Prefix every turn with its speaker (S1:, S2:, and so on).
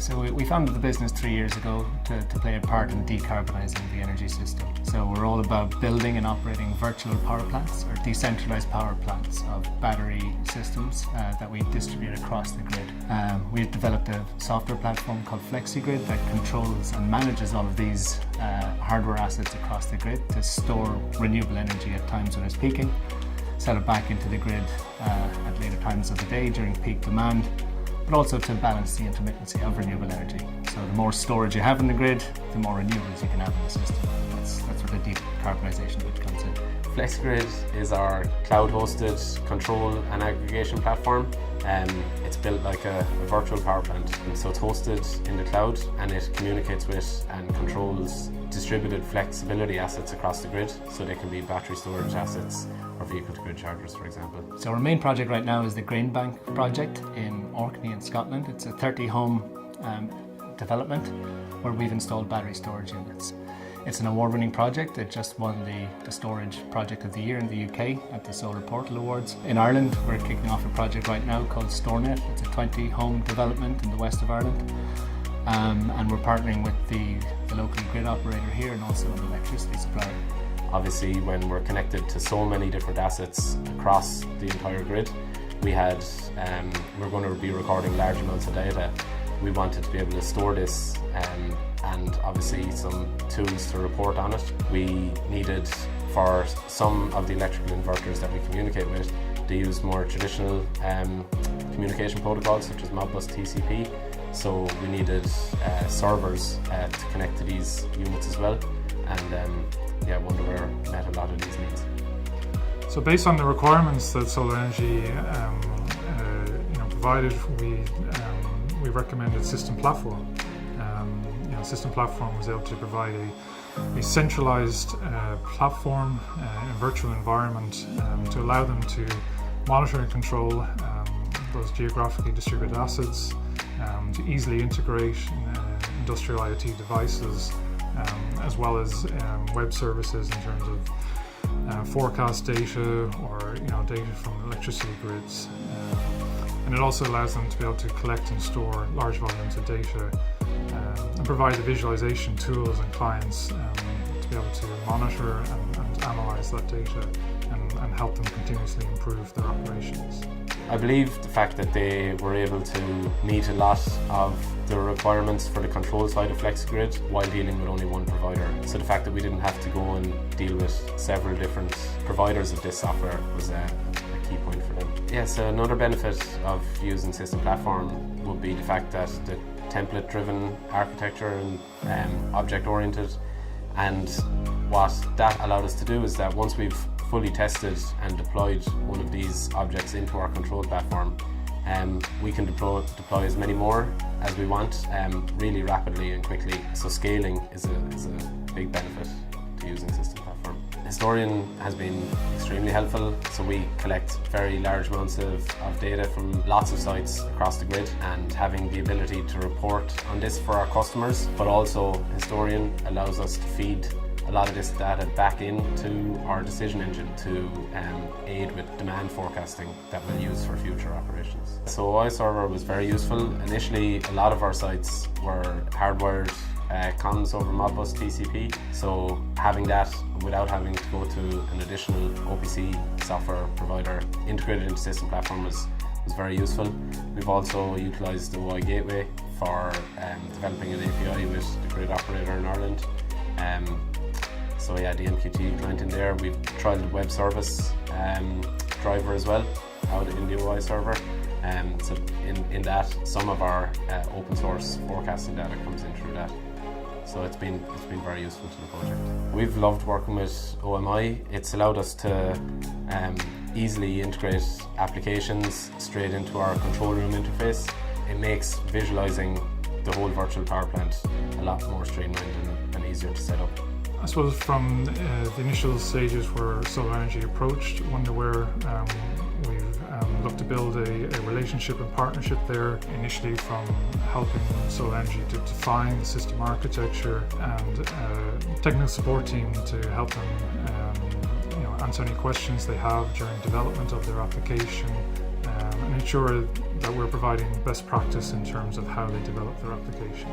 S1: So we founded the business 3 years ago to play a part in decarbonising the energy system. So we're all about building and operating virtual power plants or decentralised power plants of battery systems that we distribute across the grid. We've developed a software platform called FlexiGrid that controls and manages all of these hardware assets across the grid to store renewable energy at times when it's peaking, sell it back into the grid at later times of the day during peak demand, but also to balance the intermittency of renewable energy. So the more storage you have in the grid, the more renewables you can have in the system. That's where the decarbonisation bit comes in.
S2: FlexiGrid is our cloud-hosted control and aggregation platform. It's built like a virtual power plant. And so it's hosted in the cloud and it communicates with and controls distributed flexibility assets across the grid. So they can be battery storage assets or vehicle-to-grid chargers, for example.
S1: So our main project right now is the Grain Bank project in Orkney in Scotland. It's a 30-home development where we've installed battery storage units. It's an award-winning project. It just won the Storage Project of the Year in the UK at the Solar Portal Awards. In Ireland, we're kicking off a project right now called StoreNet. It's a 20-home development in the west of Ireland. And we're partnering with the local grid operator here and also an electricity supplier.
S2: Obviously, when we're connected to so many different assets across the entire grid, we're going to be recording large amounts of data. We wanted to be able to store this and obviously some tools to report on it. We needed, for some of the electrical inverters that we communicate with, to use more traditional communication protocols such as Modbus TCP. So we needed servers to connect to these units as well. And Wonderware met a lot of these needs.
S3: So based on the requirements that Solar Energy provided, we recommended System Platform. System Platform was able to provide a centralized platform in a virtual environment to allow them to monitor and control those geographically distributed assets, to easily integrate industrial IoT devices, as well as web services in terms of forecast data or data from electricity grids. And it also allows them to be able to collect and store large volumes of data and provide the visualization tools and clients to be able to monitor and analyze that data and help them continuously improve their operations.
S2: I believe the fact that they were able to meet a lot of the requirements for the control side of FlexiGrid while dealing with only one provider. So the fact that we didn't have to go and deal with several different providers of this software was a key point for them. Yeah, so another benefit of using System Platform would be the fact that the template-driven architecture and object-oriented, and what that allowed us to do is that once we've fully tested and deployed one of these objects into our control platform, we can deploy as many more as we want really rapidly and quickly. So scaling is a big benefit to using System Platform. Historian has been extremely helpful, so we collect very large amounts of data from lots of sites across the grid, and having the ability to report on this for our customers, but also Historian allows us to feed a lot of this data back into our decision engine to aid with demand forecasting that we'll use for future operations. So iServer was very useful. Initially, a lot of our sites were hardwired comms over Modbus TCP, so having that without having to go to an additional OPC software provider integrated into System Platform was very useful. We've also utilised the OI Gateway for developing an API with the grid operator in Ireland. So yeah, the MQT client in there. We've tried the web service driver as well out in the OI server. So in that, some of our open source forecasting data comes in through that. So it's been very useful to the project. We've loved working with OMI. It's allowed us to easily integrate applications straight into our control room interface. It makes visualizing the whole virtual power plant a lot more streamlined and easier to set up.
S3: I suppose from the initial stages where Solar Energy approached Wonderware, we've looked to build a relationship and partnership there, initially from helping Solar Energy to define the system architecture and technical support team to help them answer any questions they have during development of their application and ensure that we're providing best practice in terms of how they develop their application.